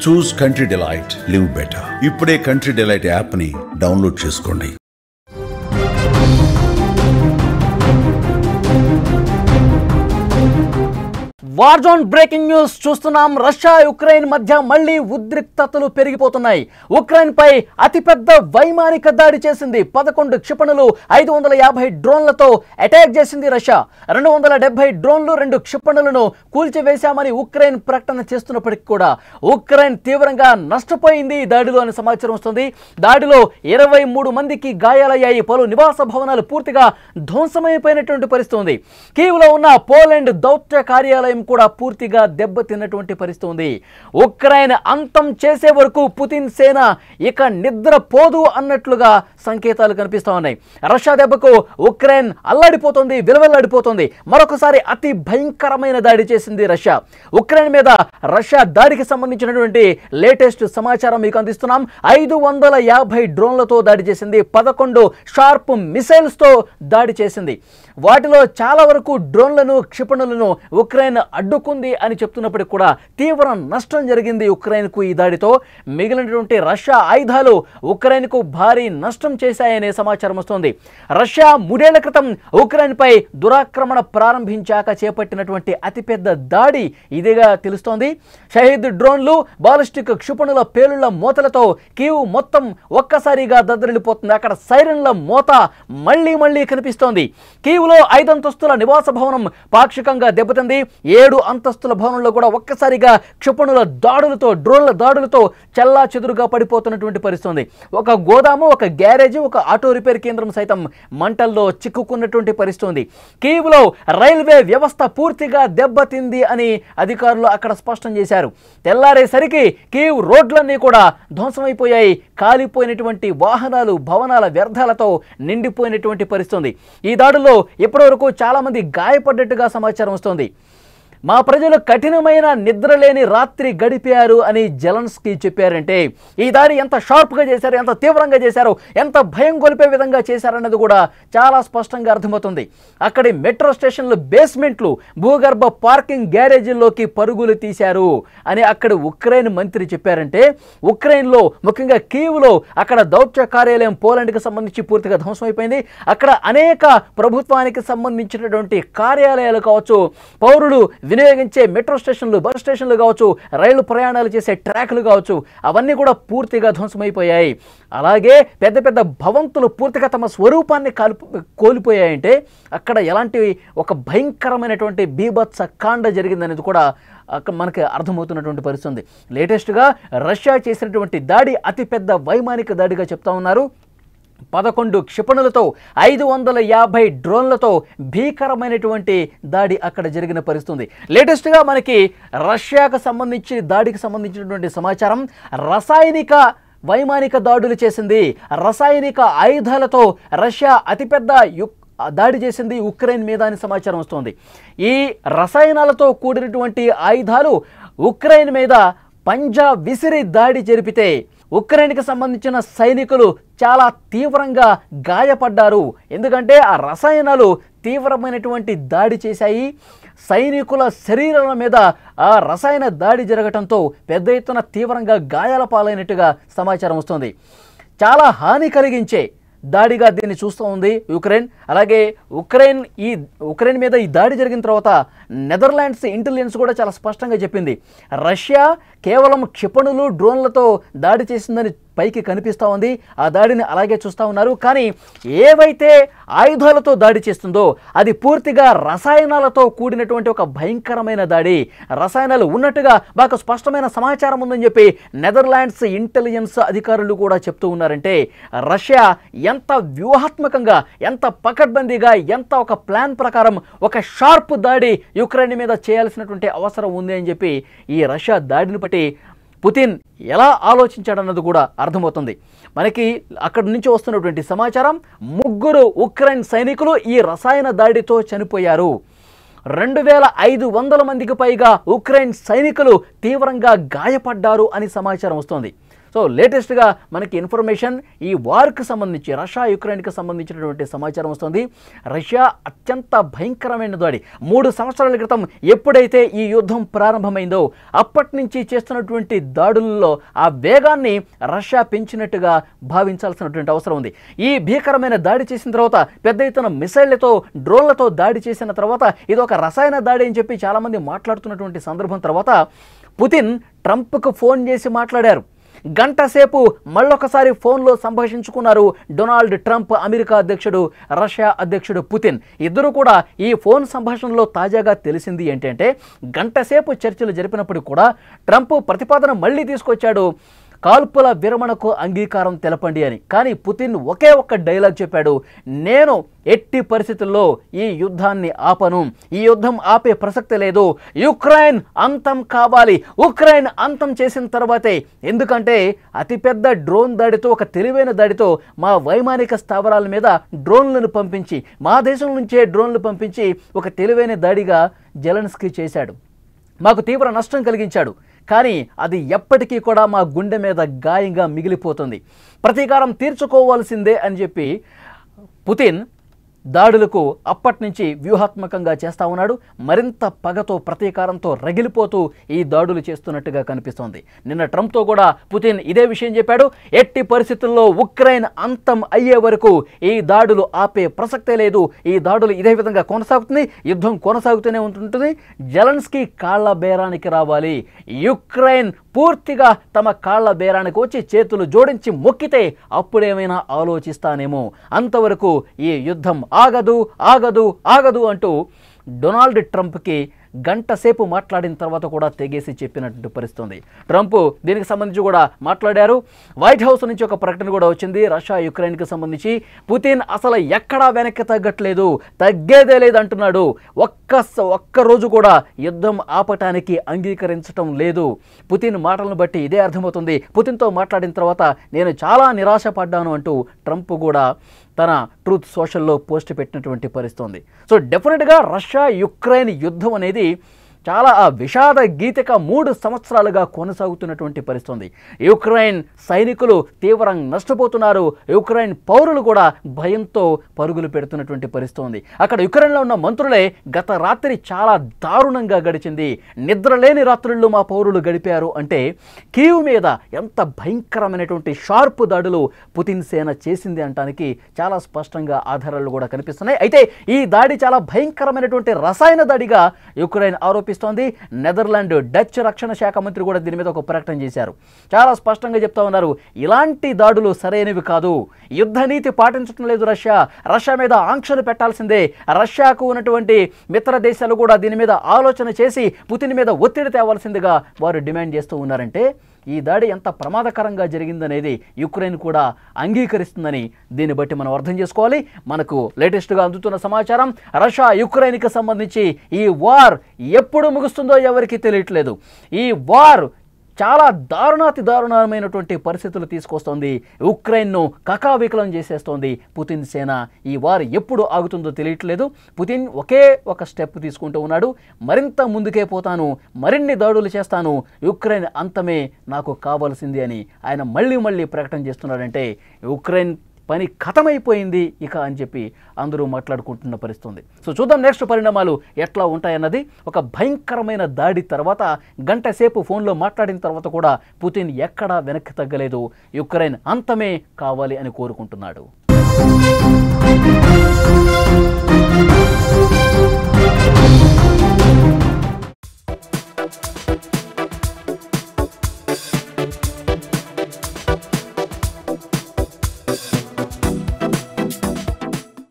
చూస్ country delight, live better. ఇప్పుడే country delight app ని download చేసుకోండి. వార్ జోన్ బ్రేకింగ్ న్యూస్ చూస్తున్నాం. రష్యా యుక్రెయిన్ మధ్య మళ్లీ ఉద్రిక్తతలు పెరిగిపోతున్నాయి. ఉక్రెయిన్ పై అతిపెద్ద వైమానిక దాడి చేసింది. 11 క్షిపణులు 550 డ్రోన్లతో అటాక్ చేసింది రష్యా. 270 డ్రోన్లు 2 క్షిపణులను కూల్చివేశామని ఉక్రెయిన్ ప్రకటన చేస్తున్నప్పటికీ కూడా ఉక్రెయిన్ తీవ్రంగా నష్టపోయింది ఈ దాడిలో అని సమాచారం వస్తుంది. దాడిలో 23 మందికి గాయాలయ్యాయి. పలు నివాస భవనాలు పూర్తిగా ధ్వంసమైపోయినటువంటి పరిస్థితి ఉంది. కీవ్లో ఉన్న పోలాండ్ దౌత్య కార్యాలయం కూడా పూర్తిగా దెబ్బతిన్నటువంటి పరిస్థితి ఉంది. ఉక్రెయిన్ అంతం చేసే వరకు పుతిన్ సేన ఇక నిద్రపోదు అన్నట్లుగా సంకేతాలు కనిపిస్తూ ఉన్నాయి. రష్యా దెబ్బకు ఉక్రెయిన్ అల్లాడిపోతుంది, విలవెల్లాడిపోతుంది. మరొకసారి అతి భయంకరమైన దాడి చేసింది రష్యా. ఉక్రెయిన్ మీద రష్యా దాడికి సంబంధించినటువంటి లేటెస్ట్ సమాచారం మీకు అందిస్తున్నాం. 550 డ్రోన్లతో దాడి చేసింది. 11 షార్ప్ మిసైల్స్తో దాడి చేసింది. వాటిలో చాలా వరకు డ్రోన్లను క్షిపణులను ఉక్రెయిన్ అడ్డుకుంది అని చెప్తున్నప్పటికీ కూడా తీవ్ర నష్టం జరిగింది ఉక్రెయిన్కు ఈ దాడితో. మిగిలినటువంటి రష్యా ఆయుధాలు ఉక్రెయిన్కు భారీ నష్టం చేశాయనే సమాచారం వస్తోంది. రష్యా 3 ఏళ్ల క్రితం ఉక్రెయిన్పై దురాక్రమణ ప్రారంభించాక చేపట్టినటువంటి అతిపెద్ద దాడి ఇదిగా తెలుస్తోంది. షహీద్ డ్రోన్లు, బాలిస్టిక్ క్షిపణుల పేలుళ్ల మోతలతో కీవ్ మొత్తం ఒక్కసారిగా దద్దరిల్లిపోతుంది. అక్కడ సైరన్ల మోత మళ్లీ కనిపిస్తోంది. కీవ్లో 5 అంతస్తుల నివాస భవనం పాక్షికంగా దెబ్బతింది. 7 అంతస్తుల భవనంలో కూడా ఒక్కసారిగా క్షిపణుల దాడులతో, డ్రోన్ల దాడులతో చెల్లా చెదురుగా పడిపోతున్నటువంటి పరిస్థితి. ఒక గోదాము, ఒక గ్యారేజ్, ఒక ఆటో రిపేర్ కేంద్రం సైతం మంటల్లో చిక్కుకున్నటువంటి పరిస్థితి. కీవ్లో రైల్వే వ్యవస్థ పూర్తిగా దెబ్బతింది అని అధికారులు అక్కడ స్పష్టం చేశారు. తెల్లారేసరికి కీవ్ రోడ్లన్నీ కూడా ధ్వంసమైపోయాయి. కాలిపోయినటువంటి వాహనాలు, భవనాల వ్యర్థాలతో నిండిపోయినటువంటి పరిస్థితి. ఈ దాడుల్లో ఇప్పటివరకు చాలా మంది గాయపడ్డట్టుగా సమాచారం వస్తోంది. మా ప్రజలు కఠినమైన నిద్రలేని రాత్రి గడిపారు అని జెలెన్స్కీ చెప్పారంటే ఈ దాడి ఎంత షార్ప్గా చేశారు, ఎంత తీవ్రంగా చేశారు, ఎంత భయం గొలిపే విధంగా చేశారన్నది కూడా చాలా స్పష్టంగా అర్థమవుతుంది. అక్కడి మెట్రో స్టేషన్లు బేస్మెంట్లు, భూగర్భ పార్కింగ్ గ్యారేజీల్లోకి పరుగులు తీశారు అని అక్కడి ఉక్రెయిన్ మంత్రి చెప్పారంటే ఉక్రెయిన్లో ముఖ్యంగా కీవ్లో అక్కడ దౌత్య కార్యాలయం పోలాండ్కి సంబంధించి పూర్తిగా ధ్వంసమైపోయింది. అక్కడ అనేక ప్రభుత్వానికి సంబంధించినటువంటి కార్యాలయాలు కావచ్చు, పౌరులు వినియోగించే మెట్రో స్టేషన్లు, బస్ స్టేషన్లు కావచ్చు, రైలు ప్రయాణాలు చేసే ట్రాక్లు కావచ్చు, అవన్నీ కూడా పూర్తిగా ధ్వంసమైపోయాయి. అలాగే పెద్ద పెద్ద భవంతులు పూర్తిగా తమ స్వరూపాన్ని కోల్పోయాయంటే అక్కడ ఎలాంటి ఒక భయంకరమైనటువంటి బీభత్స కాండ జరిగిందనేది కూడా మనకి అర్థమవుతున్నటువంటి పరిస్థితి. లేటెస్ట్గా రష్యా చేసినటువంటి దాడి అతిపెద్ద వైమానిక దాడిగా చెప్తా ఉన్నారు. 11 క్షిపణులతో 550 డ్రోన్లతో భీకరమైనటువంటి దాడి అక్కడ జరిగిన పరిస్థితి. లేటెస్ట్గా మనకి రష్యాకు సంబంధించి దాడికి సంబంధించినటువంటి సమాచారం. రసాయనిక వైమానిక దాడులు చేసింది. రసాయనిక ఆయుధాలతో రష్యా అతిపెద్ద దాడి చేసింది ఉక్రెయిన్ మీద అని సమాచారం వస్తోంది. ఈ రసాయనాలతో కూడినటువంటి ఆయుధాలు ఉక్రెయిన్ మీద పంజా విసిరి దాడి జరిపితే ఉక్రెయిన్కి సంబంధించిన సైనికులు చాలా తీవ్రంగా గాయపడ్డారు. ఎందుకంటే ఆ రసాయనాలు తీవ్రమైనటువంటి దాడి చేశాయి. సైనికుల శరీరాల మీద ఆ రసాయన దాడి జరగడంతో పెద్ద ఎత్తున తీవ్రంగా గాయాల పాలైనట్టుగా సమాచారం వస్తుంది. చాలా హాని కలిగించే దాడిగా దీన్ని చూస్తూ ఉంది యుక్రెయిన్. అలాగే ఉక్రెయిన్ మీద ఈ దాడి జరిగిన తర్వాత నెదర్లాండ్స్ ఇంటెలిజెన్స్ కూడా చాలా స్పష్టంగా చెప్పింది, రష్యా కేవలం క్షిపణులు, డ్రోన్లతో దాడి చేసిందని పైకి కనిపిస్తూ ఉంది. ఆ దాడిని అలాగే చూస్తూ ఉన్నారు. కానీ ఏవైతే ఆయుధాలతో దాడి చేస్తుందో అది పూర్తిగా రసాయనాలతో కూడినటువంటి ఒక భయంకరమైన దాడి. రసాయనాలు ఉన్నట్టుగా మాకు స్పష్టమైన సమాచారం ఉందని చెప్పి నెదర్లాండ్స్ ఇంటెలిజెన్స్ అధికారులు కూడా చెప్తూ ఉన్నారంటే రష్యా ఎంత వ్యూహాత్మకంగా, ఎంత పకడ్బందీగా, ఎంత ఒక ప్లాన్ ప్రకారం ఒక షార్ప్ దాడి యుక్రెయిన్ మీద చేయాల్సినటువంటి అవసరం ఉంది అని చెప్పి ఈ రష్యా దాడిని బట్టి పుతిన్ ఎలా ఆలోచించాడన్నది కూడా అర్థమవుతుంది. మనకి అక్కడి నుంచి వస్తున్నటువంటి సమాచారం, 3 ఉక్రెయిన్ సైనికులు ఈ రసాయన దాడితో చనిపోయారు. 2500 మందికి పైగా ఉక్రెయిన్ సైనికులు తీవ్రంగా గాయపడ్డారు అని సమాచారం వస్తోంది. సో లేటెస్ట్గా మనకి ఇన్ఫర్మేషన్ ఈ వార్కి సంబంధించి రష్యా యుక్రెయిన్కి సంబంధించినటువంటి సమాచారం వస్తుంది. రష్యా అత్యంత భయంకరమైన దాడి 3 సంవత్సరాల క్రితం ఎప్పుడైతే ఈ యుద్ధం ప్రారంభమైందో అప్పటి నుంచి చేస్తున్నటువంటి దాడుల్లో ఆ వేగాన్ని రష్యా పెంచినట్టుగా భావించాల్సినటువంటి అవసరం ఉంది. ఈ భీకరమైన దాడి చేసిన తర్వాత పెద్ద ఎత్తున మిసైళ్లతో డ్రోన్లతో దాడి చేసిన తర్వాత ఇది ఒక రసాయన దాడి అని చెప్పి చాలామంది మాట్లాడుతున్నటువంటి సందర్భం తర్వాత పుతిన్ ట్రంప్కు ఫోన్ చేసి మాట్లాడారు. గంట సేపు మళ్ళొకసారి ఫోన్లో సంభాషించుకున్నారు డొనాల్డ్ ట్రంప్, అమెరికా అధ్యక్షుడు, రష్యా అధ్యక్షుడు పుతిన్. ఇద్దరు కూడా ఈ ఫోన్ సంభాషణలో తాజాగా తెలిసింది ఏంటంటే గంట సేపు చర్చలు జరిపినప్పుడు కూడా ట్రంప్ ప్రతిపాదన మళ్ళీ తీసుకొచ్చాడు, కాల్పుల విరమణకు అంగీకారం తెలపండి అని. కానీ పుతిన్ ఒకే ఒక్క డైలాగ్ చెప్పాడు, నేను ఎట్టి పరిస్థితుల్లో ఈ యుద్ధాన్ని ఆపను, ఈ యుద్ధం ఆపే ప్రసక్తి లేదు, యుక్రెయిన్ అంతం కావాలి, ఉక్రెయిన్ అంతం చేసిన తర్వాతే. ఎందుకంటే అతిపెద్ద డ్రోన్ దాడితో, ఒక తెలివైన దాడితో మా వైమానిక స్థావరాల మీద డ్రోన్లను పంపించి, మా దేశం నుంచే డ్రోన్లు పంపించి ఒక తెలివైన దాడిగా జెలెన్స్కీ చేశాడు, మాకు తీవ్ర నష్టం కలిగించాడు. కానీ అది ఎప్పటికీ కూడా మా గుండె మీద గాయంగా మిగిలిపోతుంది, ప్రతీకారం తీర్చుకోవాల్సిందే అని చెప్పి పుతిన్ దాడులకు అప్పటి నుంచి వ్యూహాత్మకంగా చేస్తూ ఉన్నాడు. మరింత పగతో ప్రతీకారంతో రగిలిపోతూ ఈ దాడులు చేస్తున్నట్టుగా కనిపిస్తోంది. నిన్న ట్రంప్తో కూడా పుతిన్ ఇదే విషయం చెప్పాడు, ఎట్టి పరిస్థితుల్లో ఉక్రెయిన్ అంతం అయ్యే వరకు ఈ దాడులు ఆపే ప్రసక్తే లేదు, ఈ దాడులు ఇదే విధంగా కొనసాగుతుంది, యుద్ధం కొనసాగుతూనే ఉంటుంది, జెలెన్స్కీ కాళ్ల బేరానికి రావాలి, యుక్రెయిన్ పూర్తిగా తమ కాళ్ల బేరానికి వచ్చి చేతులు జోడించి మొక్కితే అప్పుడేమైనా ఆలోచిస్తానేమో, అంతవరకు ఈ యుద్ధం ఆగదు ఆగదు ఆగదు అంటూ డొనాల్డ్ ట్రంప్కి గంట సేపు మాట్లాడిన తర్వాత కూడా తెగేసి చెప్పినట్టు పరిస్థితుంది. ట్రంప్ దీనికి సంబంధించి కూడా మాట్లాడారు. వైట్ హౌస్ నుంచి ఒక ప్రకటన కూడా వచ్చింది రష్యా యుక్రెయిన్కి సంబంధించి. పుతిన్ అసలు ఎక్కడా వెనక్కి తగ్గట్లేదు, తగ్గేదే లేదు అంటున్నాడు. ఒక్క రోజు కూడా యుద్ధం ఆపటానికి అంగీకరించటం లేదు. పుతిన్ మాటలను బట్టి ఇదే అర్థమవుతుంది. పుతిన్తో మాట్లాడిన తర్వాత నేను చాలా నిరాశపడ్డాను అంటూ ట్రంప్ కూడా తన ట్రూత్ సోషల్లో పోస్ట్ పెట్టినటువంటి పరిస్థితుంది. సో డెఫినెట్గా రష్యా యుక్రెయిన్ యుద్ధం అనేది చాలా విషాద గీతిక 3 సంవత్సరాలుగా కొనసాగుతున్నటువంటి పరిస్థితుంది. యుక్రెయిన్ సైనికులు తీవ్రంగా నష్టపోతున్నారు, యుక్రెయిన్ పౌరులు కూడా భయంతో పరుగులు పెడుతున్నటువంటి పరిస్థితుంది. అక్కడ యుక్రెయిన్లో ఉన్న మంత్రులే గత రాత్రి చాలా దారుణంగా గడిచింది, నిద్రలేని రాత్రుళ్ళు మా పౌరులు గడిపారు అంటే కీవ్ మీద ఎంత భయంకరమైనటువంటి షార్ప్ దాడులు పుతిన్ సేన చేసింది అనడానికి చాలా స్పష్టంగా ఆధారాలు కూడా కనిపిస్తున్నాయి. అయితే ఈ దాడి చాలా భయంకరమైనటువంటి రసాయన దాడిగా యుక్రెయిన్ ఆరోపిస్తోంది. నెదర్లాండ్, డచ్ రక్షణ శాఖ మంత్రి కూడా దీని మీద ఒక ప్రకటన చేశారు. చాలా స్పష్టంగా చెప్తా ఉన్నారు, ఇలాంటి దాడులు సరైనవి కాదు, యుద్ధ నీతి పాటించడం లేదు రష్యా మీద ఆంక్షలు పెట్టాల్సిందే, రష్యాకు ఉన్నటువంటి మిత్ర దేశాలు కూడా దీని మీద ఆలోచన చేసి పుతిన్ మీద ఒత్తిడి తేవాల్సిందిగా వారు డిమాండ్ చేస్తూ ఉన్నారంటే ఈ దాడి ఎంత ప్రమాదకరంగా జరిగిందనేది యుక్రెయిన్ కూడా అంగీకరిస్తుందని దీన్ని బట్టి మనం అర్థం చేసుకోవాలి. మనకు లేటెస్ట్గా అందుతున్న సమాచారం, రష్యా యుక్రెయిన్కి సంబంధించి ఈ వార్ ఎప్పుడు ముగుస్తుందో ఎవరికీ తెలియట్లేదు. ఈ వార్ చాలా దారుణాతి దారుణమైనటువంటి పరిస్థితులు తీసుకొస్తోంది, ఉక్రెయిన్ను కకావికలం చేసేస్తోంది పుతిన్ సేన. ఈ వార్ ఎప్పుడు ఆగుతుందో తెలియట్లేదు. పుతిన్ ఒకే ఒక స్టెప్ తీసుకుంటూ ఉన్నాడు, మరింత ముందుకే పోతాను, మరిన్ని దాడులు చేస్తాను, యుక్రెయిన్ అంతమే నాకు కావాల్సింది అని ఆయన మళ్ళీ ప్రకటన చేస్తున్నాడంటే ఉక్రెయిన్ పని ఖతమైపోయింది ఇక అని చెప్పి అందరూ మాట్లాడుకుంటున్న పరిస్థితుంది. సో చూద్దాం నెక్స్ట్ పరిణామాలు ఎట్లా ఉంటాయన్నది. ఒక భయంకరమైన దాడి తర్వాత గంట సేపు ఫోన్లో మాట్లాడిన తర్వాత కూడా పుతిన్ ఎక్కడా వెనక్కి తగ్గలేదు, యుక్రెయిన్ అంతమే కావాలి అని కోరుకుంటున్నాడు.